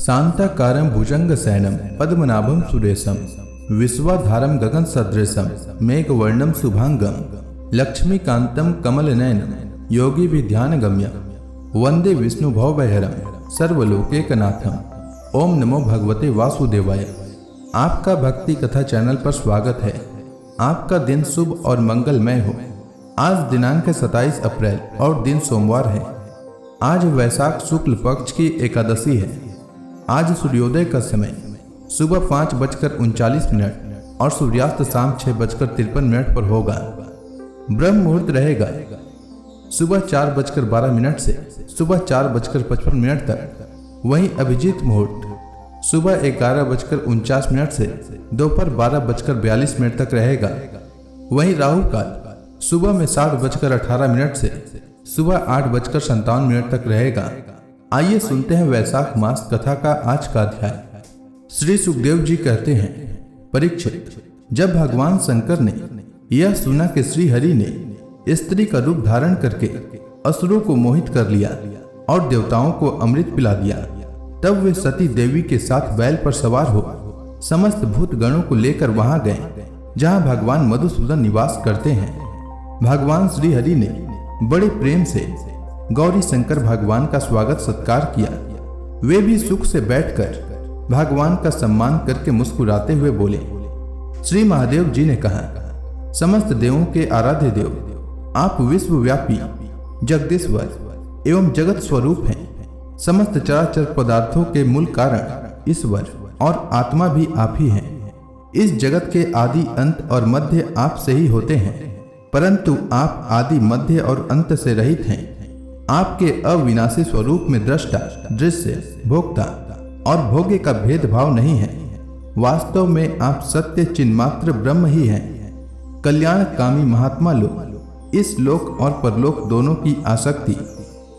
शांताकारं भुजंगशयनं पद्मनाभं सुरेशं विश्वाधारं गगनसदृशं मेघवर्णं शुभांगं लक्ष्मीकान्तं कमलनयनं योगिभिर्ध्यानगम्यं वन्दे विष्णुभवभयहरं सर्वलोकैकनाथं। ओम नमो भगवते वासुदेवाय। आपका भक्ति कथा चैनल पर स्वागत है। आपका दिन शुभ और मंगलमय हो। आज दिनांक 27 अप्रैल और दिन सोमवार है। आज वैशाख शुक्ल पक्ष की एकादशी है। आज सूर्योदय का समय सुबह 5:39 और सूर्यास्त शाम 6:53 पर होगा। ब्रह्म मुहूर्त रहेगा सुबह 4:12 से सुबह 4:55 तक। वहीं अभिजीत मुहूर्त सुबह 11:49 से दोपहर 12:42 तक रहेगा। वहीं राहु काल सुबह में 7:18 से सुबह 8:57 तक रहेगा। आइए सुनते हैं वैशाख मास कथा का आज का अध्याय। श्री सुखदेव जी कहते हैं, परीक्षित, जब भगवान शंकर ने यह सुना कि श्री हरि ने स्त्री का रूप धारण करके असुरों को मोहित कर लिया और देवताओं को अमृत पिला दिया, तब वे सती देवी के साथ बैल पर सवार हो समस्त भूत गणों को लेकर वहां गए जहां भगवान मधुसूदन निवास करते हैं। भगवान श्री हरि ने बड़े प्रेम से गौरी शंकर भगवान का स्वागत सत्कार किया। वे भी सुख से बैठकर भगवान का सम्मान करके मुस्कुराते हुए बोले। श्री महादेव जी ने कहा, समस्त देवों के आराध्य देव, आप विश्वव्यापी जगदीश्वर एवं जगत स्वरूप हैं। समस्त चराचर पदार्थों के मूल कारण ईश्वर और आत्मा भी आप ही हैं। इस जगत के आदि अंत और मध्य आप से ही होते हैं, परंतु आप आदि मध्य और अंत से रहित हैं। आपके अविनाशी स्वरूप में दृष्टा, दृश्य, भोक्ता और भोग्य का भेदभाव नहीं है। वास्तव में आप सत्य चिन्मात्र ब्रह्म ही हैं। कल्याणकामी महात्मा लोग इस लोक और परलोक दोनों की आसक्ति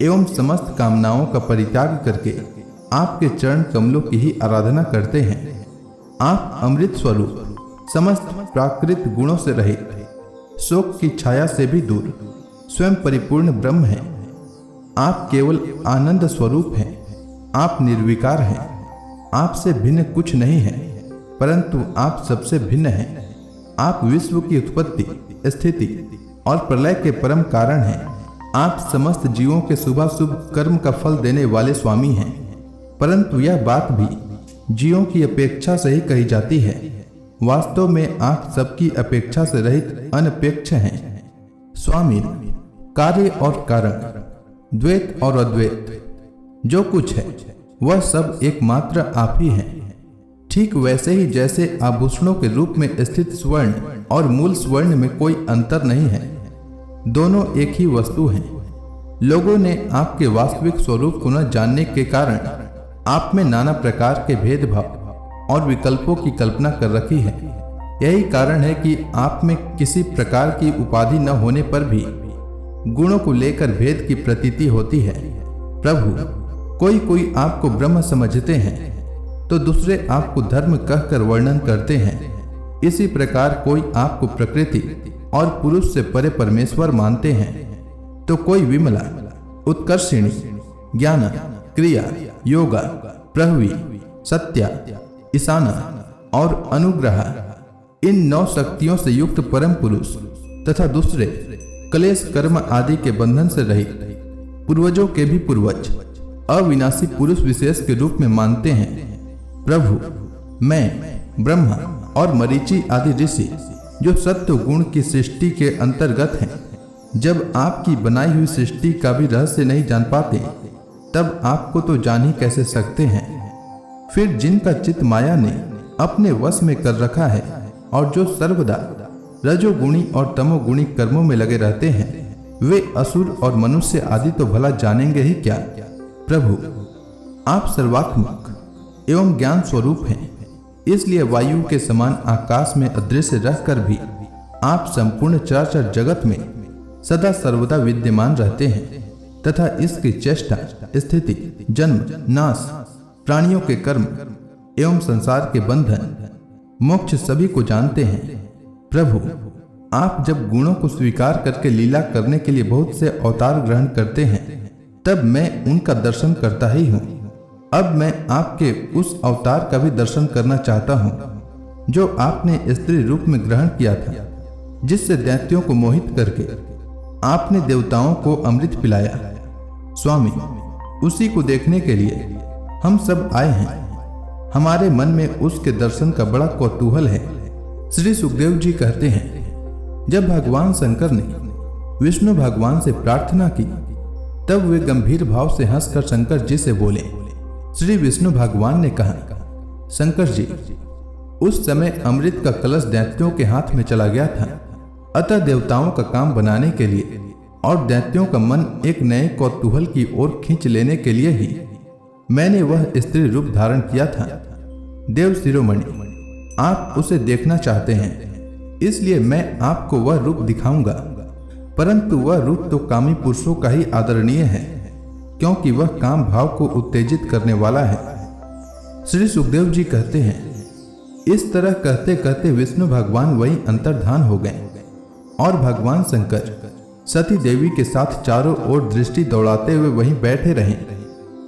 एवं समस्त कामनाओं का परित्याग करके आपके चरण कमलों की ही आराधना करते हैं। आप अमृत स्वरूप, समस्त प्राकृत गुणों से रहित, शोक की छाया से भी दूर, स्वयं परिपूर्ण ब्रह्म हैं। आप केवल आनंद स्वरूप हैं। आप निर्विकार हैं। आपसे भिन्न कुछ नहीं है, परंतु आप सबसे भिन्न हैं। आप विश्व की उत्पत्ति, स्थिति और प्रलय के परम कारण हैं। आप समस्त जीवों के शुभाशुभ कर्म का फल देने वाले स्वामी हैं, परंतु यह बात भी जीवों की अपेक्षा से ही कही जाती है। वास्तव में आप सबकी अपेक्षा से रहित अनपेक्ष हैं। स्वामी, कार्य और कारण, द्वैत और अद्वैत, जो कुछ है वह सब एकमात्र आप ही हैं। ठीक वैसे ही जैसे आभूषणों के रूप में स्थित स्वर्ण और मूल स्वर्ण में कोई अंतर नहीं है, दोनों एक ही वस्तु हैं। लोगों ने आपके वास्तविक स्वरूप को न जानने के कारण आप में नाना प्रकार के भेदभाव और विकल्पों की कल्पना कर रखी है। यही कारण है कि आप में किसी प्रकार की उपाधि न होने पर भी गुणों को लेकर भेद की प्रतीति होती है। प्रभु, कोई आपको ब्रह्म समझते हैं तो दूसरे आपको धर्म कहकर वर्णन करते हैं। इसी प्रकार कोई आपको प्रकृति और पुरुष से परे परमेश्वर मानते हैं तो कोई विमला, उत्कर्षिणी, ज्ञान, क्रिया, योगा, प्रहवी, सत्या, ईशाना और अनुग्रह, इन 9 शक्तियों से युक्त परम पुरुष तथा दूसरे क्लेश कर्म आदि के बंधन से रहित पूर्वजों के भी पूर्वज अविनाशी पुरुष विशेष के रूप में मानते हैं। प्रभु, मैं, ब्रह्मा और मरीचि आदि ऋषि जो सत्व गुण की सृष्टि के अंतर्गत हैं, जब आपकी बनाई हुई सृष्टि का भी रहस्य नहीं जान पाते, तब आपको तो जान ही कैसे सकते हैं। फिर जिनका चित्त माया ने अपने वश में कर रखा है और जो सर्वदा रजोगुणी और तमोगुणी कर्मों में लगे रहते हैं, वे असुर और मनुष्य आदि तो भला जानेंगे ही क्या। प्रभु, आप सर्वात्मक एवं ज्ञान स्वरूप हैं, इसलिए वायु के समान आकाश में अदृश्य रहकर भी आप संपूर्ण चराचर जगत में सदा सर्वदा विद्यमान रहते हैं तथा इसकी चेष्टा, स्थिति, जन्म, नाश, प्राणियों के कर्म एवं संसार के बंधन, मोक्ष सभी को जानते हैं। प्रभु, आप जब गुणों को स्वीकार करके लीला करने के लिए बहुत से अवतार ग्रहण करते हैं, तब मैं उनका दर्शन करता ही हूँ। अब मैं आपके उस अवतार का भी दर्शन करना चाहता हूँ जो आपने स्त्री रूप में ग्रहण किया था, जिससे दैत्यों को मोहित करके आपने देवताओं को अमृत पिलाया। स्वामी, उसी को देखने के लिए हम सब आए हैं। हमारे मन में उसके दर्शन का बड़ा कौतूहल है। श्री सुखदेव जी कहते हैं, जब भगवान शंकर ने विष्णु भगवान से प्रार्थना की तब वे गंभीर भाव से हंसकर शंकर जी से बोले। श्री विष्णु भगवान ने कहा, शंकर जी, उस समय अमृत का कलश दैत्यों के हाथ में चला गया था, अतः देवताओं का काम बनाने के लिए और दैत्यों का मन एक नए कौतूहल की ओर खींच लेने के लिए ही मैंने वह स्त्री रूप धारण किया था। देव शिरोमणि, आप उसे देखना चाहते हैं, इसलिए मैं आपको वह रूप दिखाऊंगा, परंतु वह रूप तो कामी पुरुषों का ही आदरणीय है, क्योंकि वह काम भाव को उत्तेजित करने वाला है। श्री सुखदेव जी कहते हैं, इस तरह कहते कहते विष्णु भगवान वही अंतर्धान हो गए और भगवान शंकर सती देवी के साथ चारों ओर दृष्टि दौड़ाते हुए वहीं बैठे रहे।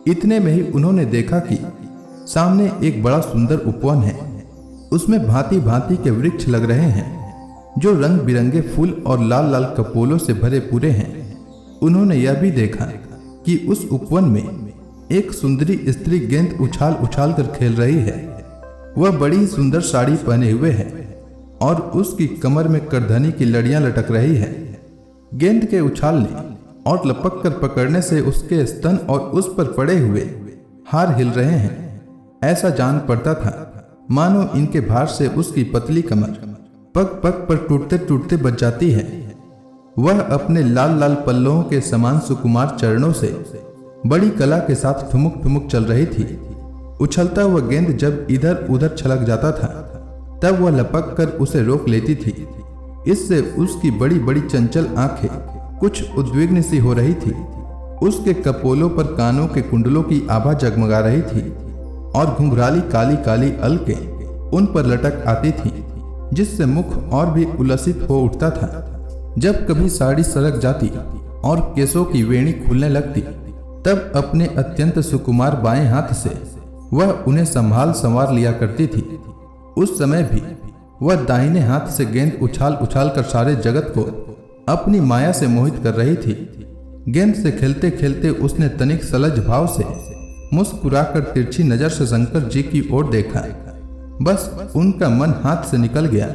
इतने में ही उन्होंने देखा कि सामने एक बड़ा सुंदर उपवन है। उसमें भांति भांति के वृक्ष लग रहे हैं जो रंग बिरंगे फूल और लाल लाल कपोलों से भरे पूरे हैं। उन्होंने यह भी देखा कि उस उपवन में एक सुंदरी स्त्री गेंद उछाल उछाल कर खेल रही है। वह बड़ी ही सुंदर साड़ी पहने हुए है और उसकी कमर में करधनी की लड़ियां लटक रही है। गेंद के उछालने और लपक कर पकड़ने से उसके स्तन और उस पर पड़े हुए हार हिल रहे हैं। ऐसा जान पड़ता था मानो इनके भार से उसकी पतली कमर पग पग पर टूटते टूटते बच जाती है। वह अपने लाल लाल पल्लों के समान सुकुमार चरणों से बड़ी कला के साथ ठुमुक ठुमुक चल रही थी। उछलता हुआ गेंद जब इधर उधर छलक जाता था तब वह लपक कर उसे रोक लेती थी। इससे उसकी बड़ी बड़ी चंचल आंखें कुछ उद्विग्न सी हो रही थी। उसके कपोलों पर कानों के कुंडलों की आभा जगमगा रही थी और घुंघराली काली काली अलकें उन पर लटक आती थी, जिससे मुख और भी उल्लसित हो उठता था। जब कभी साड़ी सरक जाती और केसों की वेणी खुलने लगती तब अपने अत्यंत सुकुमार बाएं हाथ से वह उन्हें संभाल संवार लिया करती थी। उस समय भी वह दाहिने हाथ से गेंद उछाल उछाल कर सारे जगत को अपनी माया से मोहित कर रही थी। गेंद से खेलते खेलते उसने तनिक सलज भाव से मुस्कुराकर तिरछी नजर से शंकर जी की ओर देखा। बस उनका मन हाथ से निकल गया।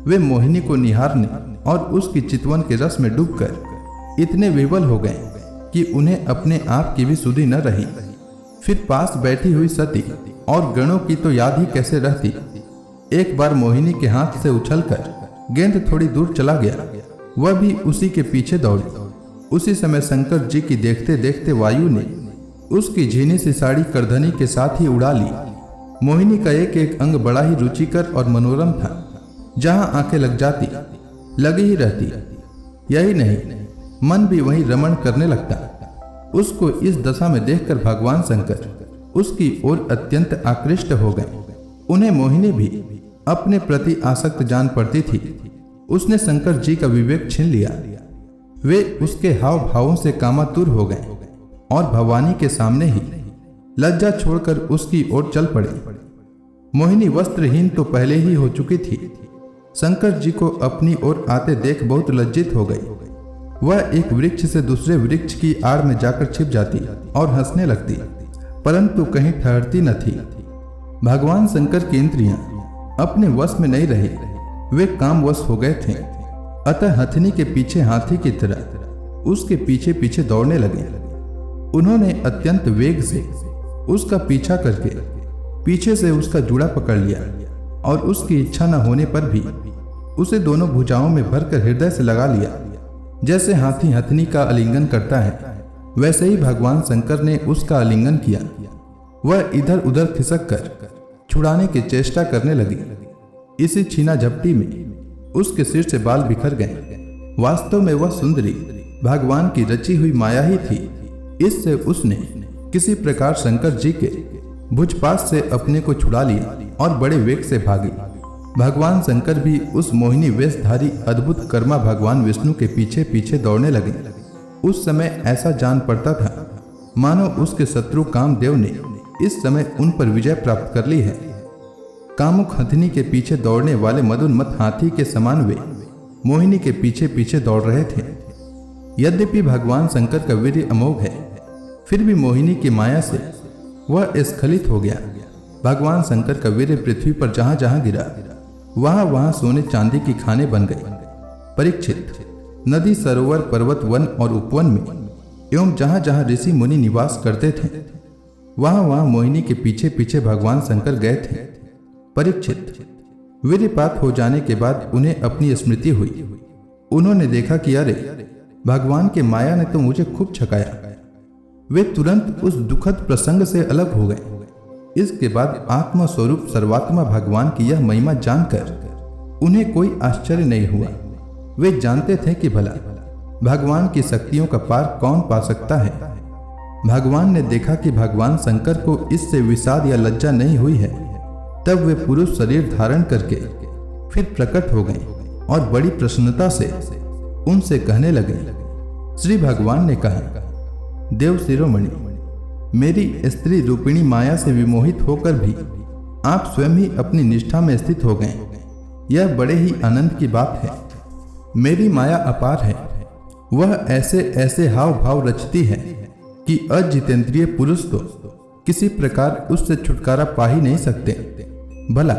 वे मोहिनी को निहारने और उसकी चितवन के रस में डूबकर इतने विह्वल हो गए कि उन्हें अपने आप की भी सुधि न रही। फिर पास बैठी हुई सती और गणों की तो याद ही कैसे रहती। एक बार मोहिनी के हाथ से उछलकर गेंद थोड़ी दूर चला गया, वह भी उसी के पीछे दौड़ी। उसी समय शंकर जी की देखते देखते वायु ने उसकी झीनी सी साड़ी करधनी के साथ ही उड़ा ली। मोहिनी का एक एक अंग बड़ा ही रुचिकर और मनोरम था। जहां आंखें लग जाती लगी ही रहती। यही नहीं, मन भी वहीं रमण करने लगता। उसको इस दशा में देखकर भगवान शंकर उसकी ओर अत्यंत आकृष्ट हो गए। उन्हें मोहिनी भी अपने प्रति आसक्त जान पड़ती थी। उसने शंकर जी का विवेक छीन लिया। वे उसके हाव भावों से कामातुर हो गए और भवानी के सामने ही लज्जा छोड़कर उसकी ओर चल पड़े। मोहिनी वस्त्रहीन तो पहले ही हो चुकी थी। शंकर जी को अपनी ओर आते देख बहुत लज्जित हो गई। वह एक वृक्ष से दूसरे वृक्ष की आड़ में जाकर छिप जाती और हंसने लगती, परंतु कहीं ठहरती न थी। भगवान शंकर की इंद्रियां अपने वश में नहीं रही। वे कामवश हो गए थे। अतः हथनी के पीछे हाथी की तरह उसके पीछे पीछे दौड़ने लगे। उन्होंने अत्यंत वेग से उसका पीछा करके पीछे से उसका जूड़ा पकड़ लिया और उसकी इच्छा न होने पर भी उसे दोनों भुजाओं में भरकर हृदय से लगा लिया। जैसे हाथी हथनी का आलिंगन करता है, वैसे ही भगवान शंकर ने उसका आलिंगन किया। वह इधर उधर खिसक कर छुड़ाने की चेष्टा करने लगी। इसी छीना झपटी में उसके सिर से बाल बिखर गए। वास्तव में वह सुंदरी भगवान की रची हुई माया ही थी। इससे उसने किसी प्रकार शंकर जी के भुजपास से अपने को छुड़ा लिया और बड़े वेग से भागी। भगवान शंकर भी उस मोहिनी वेशधारी अद्भुत कर्मा भगवान विष्णु के पीछे पीछे दौड़ने लगे। उस समय ऐसा जान पड़ता था मानो उसके शत्रु कामदेव ने इस समय उन पर विजय प्राप्त कर ली है। कामुक हथिनी के पीछे दौड़ने वाले मदोन्मत्त हाथी के समान वे मोहिनी के पीछे पीछे दौड़ रहे थे। यद्यपि भगवान शंकर का वीर्य अमोघ है, फिर भी मोहिनी की माया से वह स्खलित हो गया। भगवान शंकर का वीर्य पृथ्वी पर जहां जहां गिरा वहां वहां सोने चांदी की खानें बन गई। परीक्षित, नदी, सरोवर, पर्वत, वन और उपवन में एवं जहां जहां ऋषि मुनि निवास करते थे वहां वहां मोहिनी के पीछे पीछे भगवान शंकर गए थे। परीक्षित, वीर्यपात हो जाने के बाद उन्हें अपनी स्मृति हुई। उन्होंने देखा कि अरे, भगवान के माया ने तो मुझे खूब छकाया। वे तुरंत उस दुखद प्रसंग से अलग हो गए। इसके बाद आत्मा स्वरूप सर्वात्मा भगवान की यह महिमा जानकर उन्हें कोई आश्चर्य नहीं हुआ। वे जानते थे कि भला भगवान की शक्तियों का पार कौन पा सकता है। भगवान ने देखा कि भगवान शंकर को इससे विषाद या लज्जा नहीं हुई है, तब वे पुरुष शरीर धारण करके फिर प्रकट हो गए और बड़ी प्रसन्नता से उनसे कहने लगे। श्री भगवान ने कहा, देव शिरोमणि, मेरी स्त्री रूपिणी माया से विमोहित होकर भी आप स्वयं ही अपनी निष्ठा में स्थित हो गए। यह बड़े ही आनंद की बात है। मेरी माया अपार है। वह ऐसे ऐसे हाव भाव रचती है कि अजितेंद्रिय पुरुष तो किसी प्रकार उससे छुटकारा पा ही नहीं सकते। भला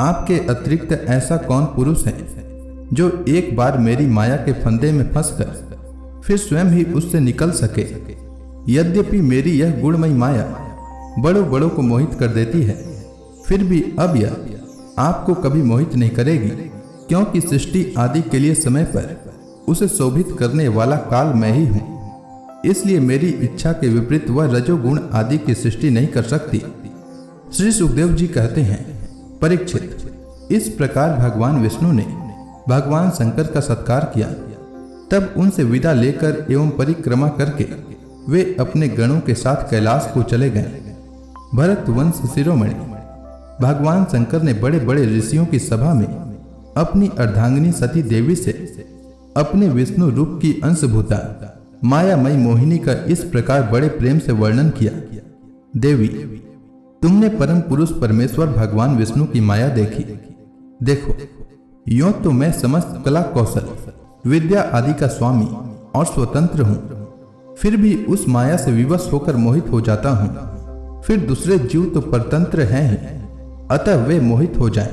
आपके अतिरिक्त ऐसा कौन पुरुष है जो एक बार मेरी माया के फंदे में फंसकर फिर स्वयं ही उससे निकल सके। यद्यपि मेरी यह गुणमयी माया बड़ों बड़ों को मोहित कर देती है, फिर भी अब यह आपको कभी मोहित नहीं करेगी, क्योंकि सृष्टि आदि के लिए समय पर उसे शोभित करने वाला काल मैं ही हूँ। इसलिए मेरी इच्छा के विपरीत वह रजोगुण आदि की सृष्टि नहीं कर सकती। श्री सुखदेव जी कहते हैं, परीक्षित, इस प्रकार भगवान विष्णु ने भगवान शंकर का सत्कार किया। तब उनसे विदा लेकर एवं परिक्रमा करके वे अपने गणों के साथ कैलाश को चले गए। भरत वंश शिरोमणि, भगवान शंकर ने बड़े बड़े ऋषियों की सभा में अपनी अर्धांगिनी सती देवी से अपने विष्णु रूप की अंशभूता मायामयी मोहिनी का इस प्रकार बड़े प्रेम से वर्णन किया। देवी, तुमने परम पुरुष परमेश्वर भगवान विष्णु की माया देखी। देखो, यों तो मैं समस्त कला कौशल विद्या आदि का स्वामी और स्वतंत्र हूँ, फिर भी उस माया से विवश होकर मोहित हो जाता हूँ। फिर दूसरे जीव तो परतंत्र हैं ही, अतः वे मोहित हो जाएं,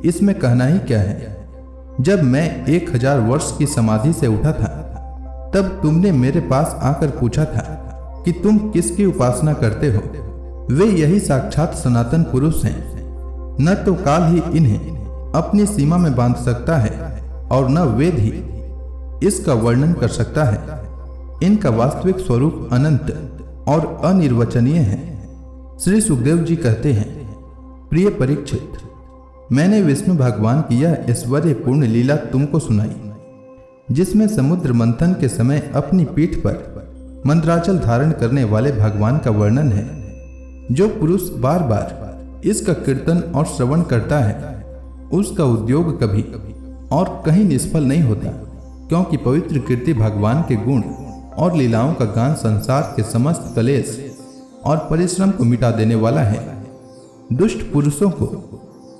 इसमें कहना ही क्या है। जब मैं 1000 वर्ष की समाधि से उठा था, तब तुमने मेरे पास आकर पूछा था कि तुम किसकी उपासना करते हो। वे यही साक्षात सनातन पुरुष हैं। न तो काल ही इन्हें अपनी सीमा में बांध सकता है और न वेद ही इसका वर्णन कर सकता है। इनका वास्तविक स्वरूप अनंत और अनिर्वचनीय है। श्री सुखदेव जी कहते हैं, प्रिय परीक्षित, मैंने विष्णु भगवान की यह ऐश्वर्यपूर्ण लीला तुमको सुनाई, जिसमें समुद्र मंथन के समय अपनी पीठ पर मंत्राचल धारण करने वाले भगवान का वर्णन है। जो पुरुष बार बार इसका कीर्तन और श्रवण करता है, उसका उद्योग कभी और कहीं निष्फल नहीं होता, क्योंकि पवित्र कीर्ति भगवान के गुण और लीलाओं का गान संसार के समस्त कलेश और परिश्रम को मिटा देने वाला है। दुष्ट पुरुषों को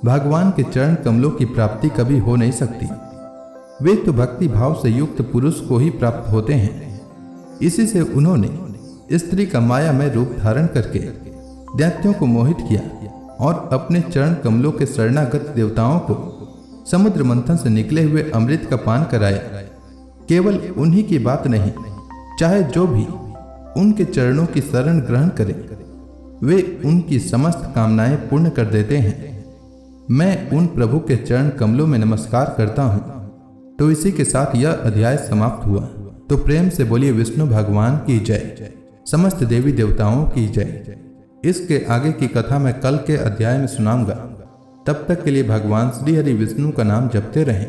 भगवान के चरण कमलों की प्राप्ति कभी हो नहीं सकती। वे तो भक्ति भाव से युक्त पुरुष को ही प्राप्त होते हैं। इसी से उन्होंने स्त्री का मायामय रूप धारण करके दैत्यों को मोहित किया और अपने चरण कमलों के शरणागत देवताओं को समुद्र मंथन से निकले हुए अमृत का पान कराया। केवल उन्हीं की बात नहीं, चाहे जो भी उनके चरणों की शरण ग्रहण करे, वे उनकी समस्त कामनाएं पूर्ण कर देते हैं। मैं उन प्रभु के चरण कमलों में नमस्कार करता हूँ। तो इसी के साथ यह अध्याय समाप्त हुआ। तो प्रेम से बोलिए विष्णु भगवान की जय, समस्त देवी देवताओं की जय। इसके आगे की कथा मैं कल के अध्याय में सुनाऊंगा। तब तक के लिए भगवान श्री हरि विष्णु का नाम जपते रहें।